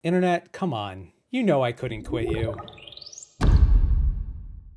Internet, come on. You know I couldn't quit you.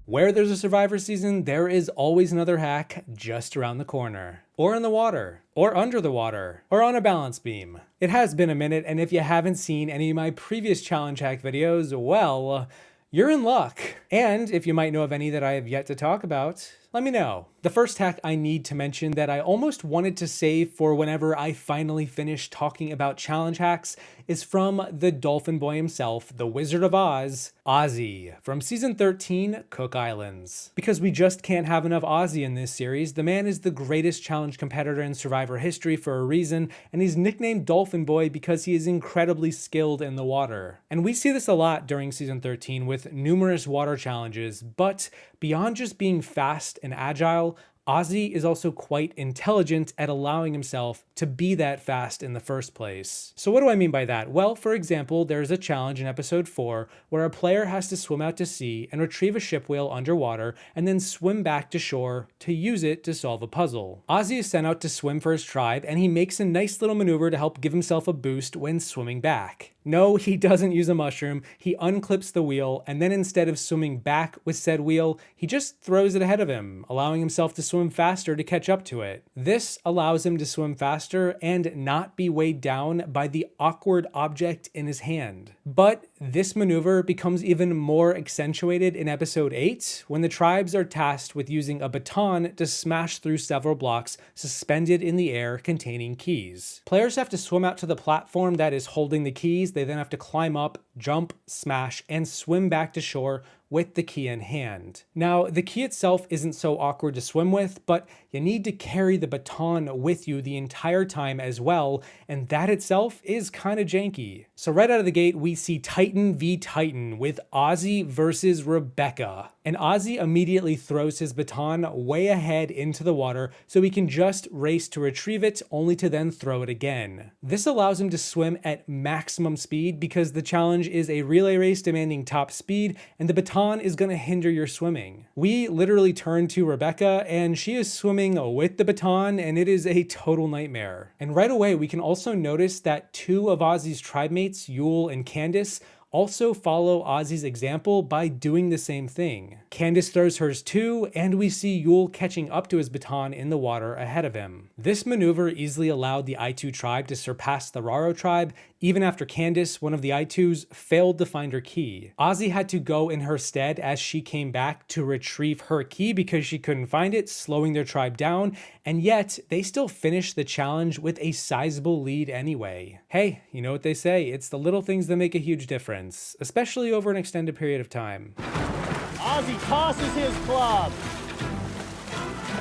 Where there's a Survivor season, there is always another hack just around the corner. Or in the water. Or under the water. Or on a balance beam. It has been a minute, and if you haven't seen any of my previous challenge hack videos, well, you're in luck. And if you might know of any that I have yet to talk about, let me know. The first hack I need to mention that I almost wanted to save for whenever I finally finish talking about challenge hacks is from the Dolphin Boy himself, the Wizard of Oz, Ozzy, from season 13, Cook Islands. Because we just can't have enough Ozzy in this series, the man is the greatest challenge competitor in Survivor history for a reason, and he's nicknamed Dolphin Boy because he is incredibly skilled in the water. And we see this a lot during season 13 with numerous water challenges, but beyond just being fast and agile, Ozzy is also quite intelligent at allowing himself to be that fast in the first place. So what do I mean by that? Well, for example, there's a challenge in episode 4 where a player has to swim out to sea and retrieve a ship whale underwater and then swim back to shore to use it to solve a puzzle. Ozzy is sent out to swim for his tribe, and he makes a nice little maneuver to help give himself a boost when swimming back. No, he doesn't use a mushroom, he unclips the wheel, and then instead of swimming back with said wheel, he just throws it ahead of him, allowing himself to swim faster to catch up to it. This allows him to swim faster and not be weighed down by the awkward object in his hand. But this maneuver becomes even more accentuated in episode 8, when the tribes are tasked with using a baton to smash through several blocks suspended in the air containing keys. Players have to swim out to the platform that is holding the keys. They then have to climb up, jump, smash, and swim back to shore with the key in hand. Now, the key itself isn't so awkward to swim with, but you need to carry the baton with you the entire time as well, and that itself is kind of janky. So right out of the gate, we see Titan v Titan with Ozzy versus Rebecca. And Ozzy immediately throws his baton way ahead into the water so he can just race to retrieve it, only to then throw it again. This allows him to swim at maximum speed because the challenge is a relay race demanding top speed, and the baton is going to hinder your swimming. We literally turn to Rebecca, and she is swimming with the baton, and it is a total nightmare. And right away, we can also notice that two of Ozzy's tribe mates, Yule and Candace, also follow Ozzy's example by doing the same thing. Candace throws hers too, and we see Yule catching up to his baton in the water ahead of him. This maneuver easily allowed the I2 tribe to surpass the Raro tribe, even after Candace, one of the I2s, failed to find her key. Ozzy had to go in her stead as she came back to retrieve her key because she couldn't find it, slowing their tribe down, and yet they still finished the challenge with a sizable lead anyway. Hey, you know what they say, it's the little things that make a huge difference, especially over an extended period of time. Ozzy tosses his club.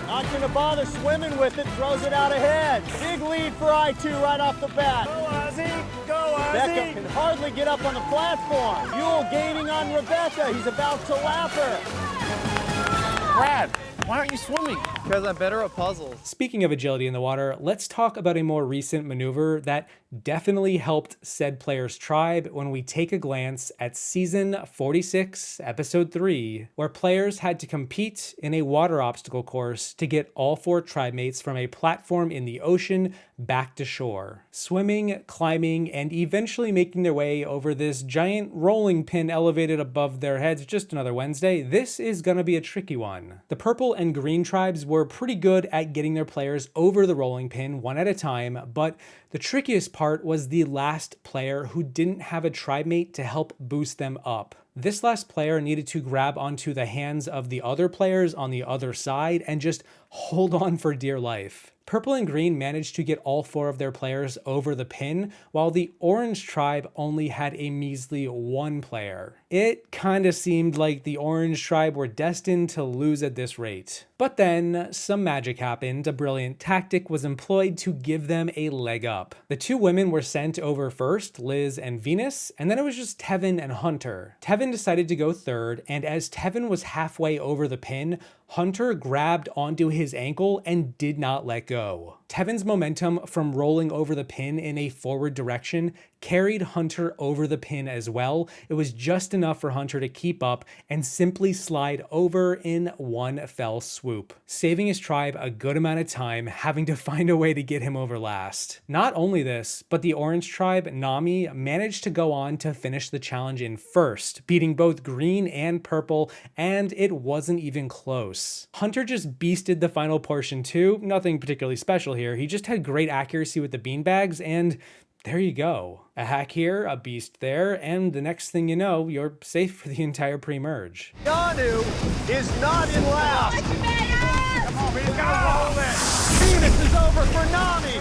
Not gonna bother swimming with it, throws it out ahead. Big lead for I2 right off the bat. Go Ozzy! Go Ozzy! Becca can hardly get up on the platform. Yule gaining on Rebecca. He's about to lap her. Brad, why aren't you swimming? Because I'm better at puzzles. Speaking of agility in the water, let's talk about a more recent maneuver that definitely helped said player's tribe when we take a glance at season 46, episode 3, where players had to compete in a water obstacle course to get all 4 tribe mates from a platform in the ocean back to shore. Swimming, climbing, and eventually making their way over this giant rolling pin elevated above their heads. Just another Wednesday. This is gonna be a tricky one. The purple and green tribes were pretty good at getting their players over the rolling pin one at a time, but the trickiest part was the last player who didn't have a tribe mate to help boost them up. This last player needed to grab onto the hands of the other players on the other side and just hold on for dear life. Purple and green managed to get all 4 of their players over the pin, while the orange tribe only had a measly 1 player. It kinda seemed like the orange tribe were destined to lose at this rate. But then some magic happened. A brilliant tactic was employed to give them a leg up. The 2 women were sent over first, Liz and Venus, and then it was just Tevin and Hunter. Tevin decided to go third, and as Tevin was halfway over the pin, Hunter grabbed onto his ankle and did not let go. Tevin's momentum from rolling over the pin in a forward direction carried Hunter over the pin as well. It was just enough for Hunter to keep up and simply slide over in one fell swoop, saving his tribe a good amount of time, having to find a way to get him over last. Not only this, but the orange tribe, Nami, managed to go on to finish the challenge in first, beating both green and purple, and it wasn't even close. Hunter just beasted the final portion too, nothing particularly special here. He just had great accuracy with the beanbags, and there you go. A hack here, a beast there, and the next thing you know, you're safe for the entire pre-merge. Yanu is not in last. Come on, he's gonna roll it. Venus is over for Nami.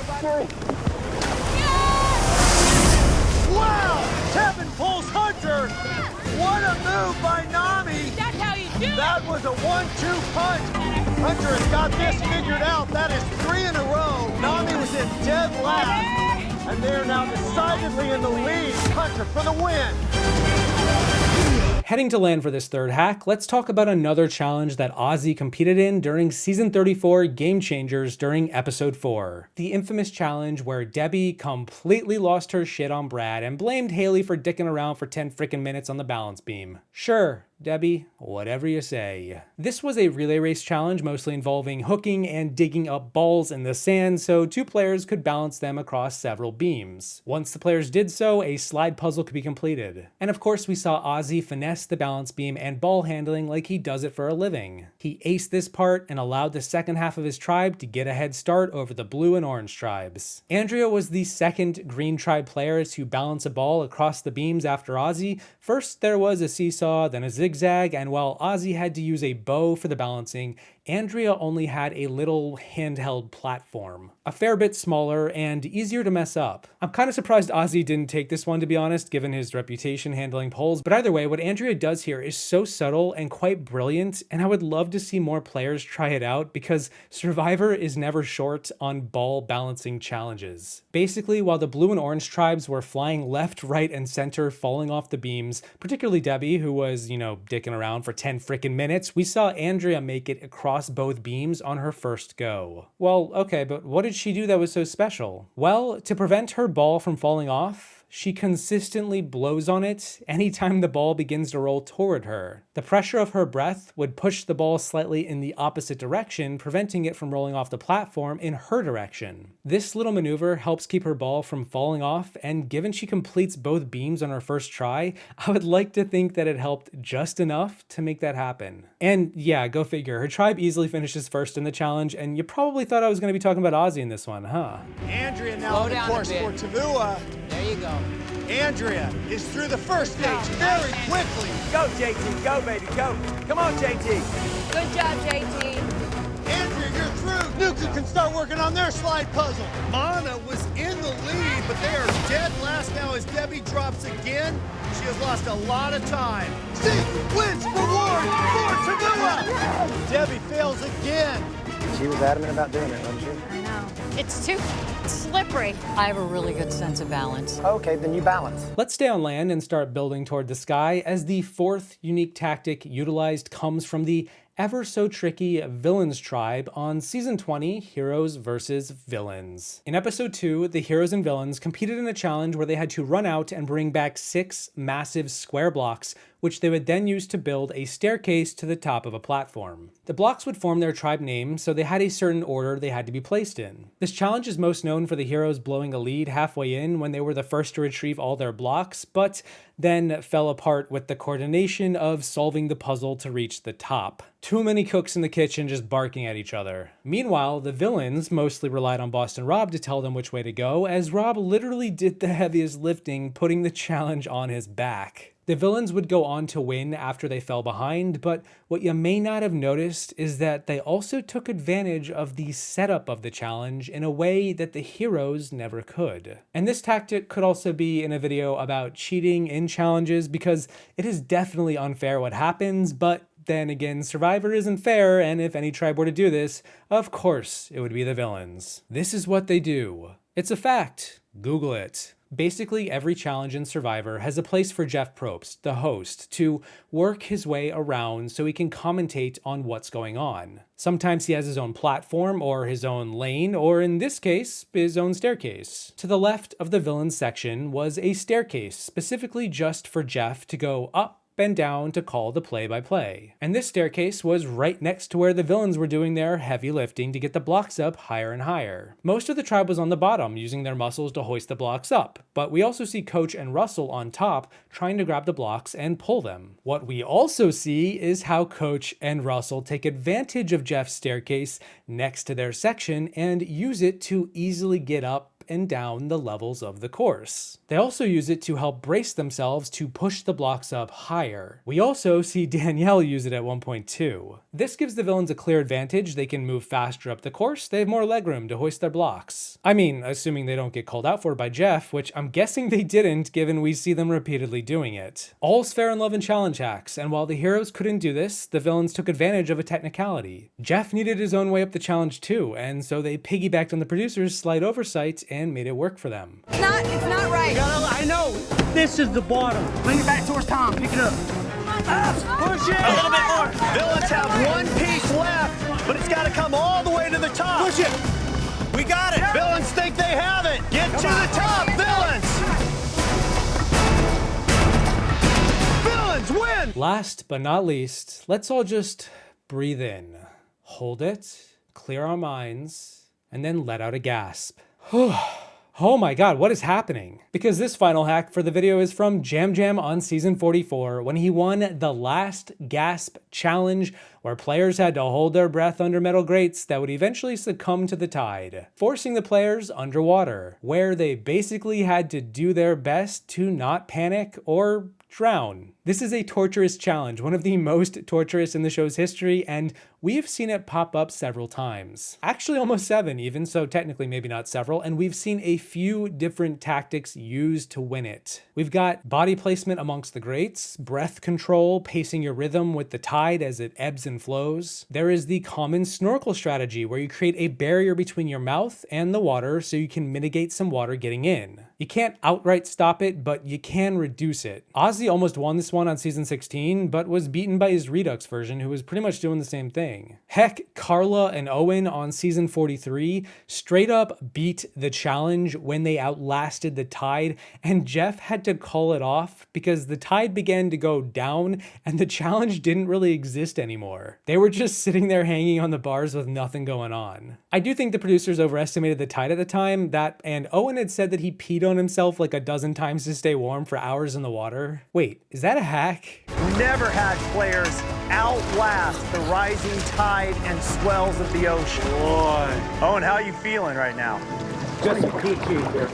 Wow! Tevin pulls Hunter. What a move by Nami. That's how you do it. That was a 1-2 punch. Hunter has got this figured out. That is 3 in a row. Nami was in dead last. And they're now decidedly in the lead. Hunter for the win. Heading to land for this third hack, let's talk about another challenge that Ozzy competed in during Season 34 Game Changers during Episode 4. The infamous challenge where Debbie completely lost her shit on Brad and blamed Haley for dicking around for 10 frickin' minutes on the balance beam. Sure, Debbie, whatever you say. This was a relay race challenge mostly involving hooking and digging up balls in the sand so 2 players could balance them across several beams. Once the players did so, a slide puzzle could be completed. And of course we saw Ozzy finesse the balance beam and ball handling like he does it for a living. He aced this part and allowed the second half of his tribe to get a head start over the blue and orange tribes. Andrea was the second green tribe player to balance a ball across the beams after Ozzy. First there was a seesaw, then a zigzag, and while Ozzy had to use a bow for the balancing, Andrea only had a little handheld platform. A fair bit smaller and easier to mess up. I'm kind of surprised Ozzy didn't take this one, to be honest, given his reputation handling poles, but either way, what Andrea does here is so subtle and quite brilliant, and I would love to see more players try it out because Survivor is never short on ball balancing challenges. Basically, while the blue and orange tribes were flying left, right, and center, falling off the beams, particularly Debbie, who was, dicking around for 10 frickin' minutes, we saw Andrea make it across both beams on her first go. Well, okay, but what did she do that was so special? Well, to prevent her ball from falling off, she consistently blows on it anytime the ball begins to roll toward her. The pressure of her breath would push the ball slightly in the opposite direction, preventing it from rolling off the platform in her direction. This little maneuver helps keep her ball from falling off, and given she completes both beams on her first try, I would like to think that it helped just enough to make that happen. And yeah, go figure, her tribe easily finishes first in the challenge, and you probably thought I was going to be talking about Ozzy in this one, huh? Andrea now on the course for Tavua. There you go. Andrea is through the first stage very quickly. Go, JT. Go, baby. Go. Come on, JT. Good job, JT. Andrea, you're through. Nuka can start working on their slide puzzle. Mana was in the lead, but they are dead last now as Debbie drops again. She has lost a lot of time. Zeke wins reward for Tavua. Debbie fails again. She was adamant about doing it, wasn't she? I know. It's too slippery. I have a really good sense of balance. Okay, then you balance. Let's stay on land and start building toward the sky, as the fourth unique tactic utilized comes from the ever so tricky Villains tribe on Season 20, Heroes vs. Villains. In Episode 2, the heroes and villains competed in a challenge where they had to run out and bring back 6 massive square blocks, which they would then use to build a staircase to the top of a platform. The blocks would form their tribe name, so they had a certain order they had to be placed in. This challenge is most known for the heroes blowing a lead halfway in when they were the first to retrieve all their blocks, but then fell apart with the coordination of solving the puzzle to reach the top. Too many cooks in the kitchen just barking at each other. Meanwhile, the villains mostly relied on Boston Rob to tell them which way to go, as Rob literally did the heaviest lifting, putting the challenge on his back. The villains would go on to win after they fell behind, but what you may not have noticed is that they also took advantage of the setup of the challenge in a way that the heroes never could. And this tactic could also be in a video about cheating in challenges, because it is definitely unfair what happens, but then again, Survivor isn't fair, and if any tribe were to do this, of course it would be the villains. This is what they do. It's a fact. Google it. Basically, every challenge in Survivor has a place for Jeff Probst, the host, to work his way around so he can commentate on what's going on. Sometimes he has his own platform or his own lane, or in this case, his own staircase. To the left of the villains section was a staircase specifically just for Jeff to go up and down to call the play-by-play. And this staircase was right next to where the villains were doing their heavy lifting to get the blocks up higher and higher. Most of the tribe was on the bottom, using their muscles to hoist the blocks up, but we also see Coach and Russell on top trying to grab the blocks and pull them. What we also see is how Coach and Russell take advantage of Jeff's staircase next to their section and use it to easily get up and down the levels of the course. They also use it to help brace themselves to push the blocks up higher. We also see Danielle use it at one point too. This gives the villains a clear advantage. They can move faster up the course. They have more legroom to hoist their blocks. I mean, assuming they don't get called out for by Jeff, which I'm guessing they didn't given we see them repeatedly doing it. All's fair in love and challenge hacks, and while the heroes couldn't do this, the villains took advantage of a technicality. Jeff needed his own way up the challenge too, and so they piggybacked on the producers' slight oversight and made it work for them. It's not right. I know. This is the bottom. Bring it back towards Tom. Pick it up. Push it! A little bit more. Villains have one piece left, but it's got to come all the way to the top. Push it. We got it. Villains think they have it. Get to the top, villains! Villains win! Last but not least, let's all just breathe in, hold it, clear our minds, and then let out a gasp. Oh my god, what is happening? Because this final hack for the video is from Jam Jam on season 44 when he won the Last Gasp Challenge, where players had to hold their breath under metal grates that would eventually succumb to the tide, forcing the players underwater, where they basically had to do their best to not panic or drown. This is a torturous challenge, one of the most torturous in the show's history, and we have seen it pop up several times. Actually almost 7 even, so technically maybe not several, and we've seen a few different tactics used to win it. We've got body placement amongst the grates, breath control, pacing your rhythm with the tide as it ebbs and flows. There is the common snorkel strategy where you create a barrier between your mouth and the water so you can mitigate some water getting in. You can't outright stop it, but you can reduce it. Ozzy almost won this one on season 16, but was beaten by his Redux version, who was pretty much doing the same thing. Heck, Carla and Owen on season 43 straight up beat the challenge when they outlasted the tide, and Jeff had to call it off because the tide began to go down and the challenge didn't really exist anymore. They were just sitting there hanging on the bars with nothing going on. I do think the producers overestimated the tide at the time, and Owen had said that he peed on himself like a dozen times to stay warm for hours in the water. Wait, is that a hack? Never had players outlast the rising tide and swells of the ocean. Boy. Owen, how are you feeling right now? Just a peachy here.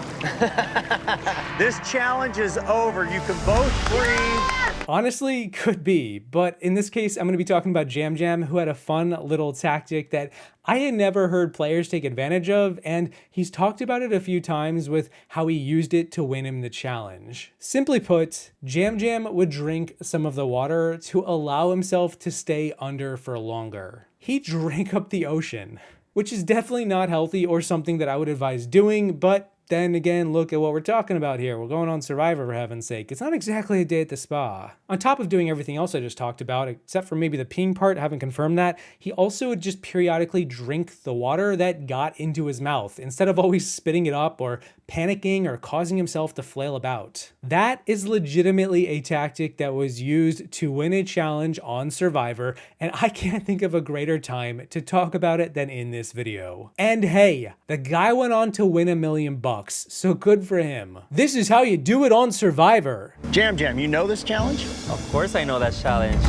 This challenge is over. You can both breathe. Honestly, could be, but in this case, I'm going to be talking about Jam Jam, who had a fun little tactic that I had never heard players take advantage of, and he's talked about it a few times with how he used it to win him the challenge. Simply put, Jam Jam would drink some of the water to allow himself to stay under for longer. He drank up the ocean, which is definitely not healthy or something that I would advise doing, but then again, look at what we're talking about here. We're going on Survivor, for heaven's sake. It's not exactly a day at the spa. On top of doing everything else I just talked about, except for maybe the peeing part, haven't confirmed that, he also would just periodically drink the water that got into his mouth, instead of always spitting it up or panicking or causing himself to flail about. That is legitimately a tactic that was used to win a challenge on Survivor, and I can't think of a greater time to talk about it than in this video. And hey, the guy went on to win $1 million, so good for him. This is how you do it on Survivor. Jam Jam, you know this challenge? Of course I know that challenge.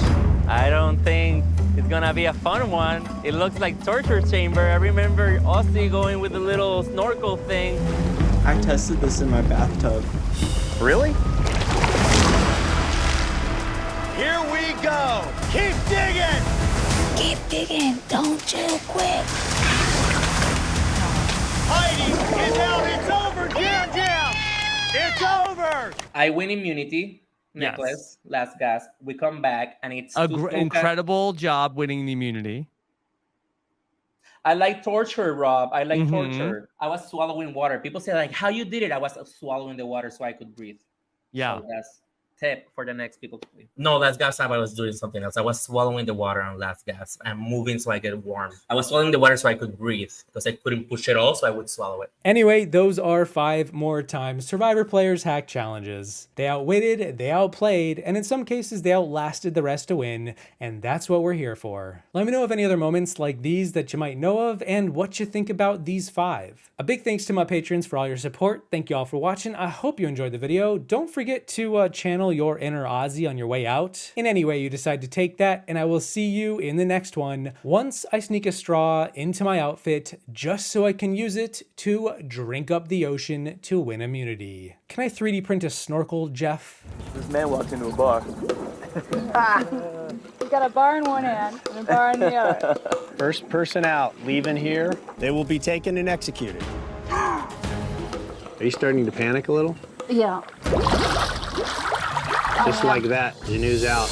I don't think it's gonna be a fun one. It looks like torture chamber. I remember Aussie going with the little snorkel thing. I tested this in my bathtub. Really? Here we go. Keep digging. Keep digging. Don't chill quick. Heidi is out. It's over, Jam Jam. It's over. I win immunity. Necklace, last gasp. We come back and it's incredible job winning the immunity. I like torture, Rob. I like torture. I was swallowing water. People say like, how you did it? I was swallowing the water so I could breathe. Yeah. So that's tip for the next people. No, last gas time I was doing something else. I was swallowing the water on last gas and moving so I get warm. I was swallowing the water so I could breathe because I couldn't push it all, so I would swallow it. Anyway, those are 5 more times Survivor players hack challenges. They outwitted, they outplayed, and in some cases they outlasted the rest to win, and that's what we're here for. Let me know of any other moments like these that you might know of and what you think about these 5. A big thanks to my patrons for all your support. Thank you all for watching. I hope you enjoyed the video. Don't forget to channel your inner Ozzy on your way out in any way you decide to take that, and I will see you in the next one once I sneak a straw into my outfit just so I can use it to drink up the ocean to win immunity. Can I 3D print a snorkel, Jeff? This man walked into a bar. He's got a bar in one hand and a bar in the other. First person out leaving here, they will be taken and executed. Are you starting to panic a little? Yeah. Just like that, Janu's out.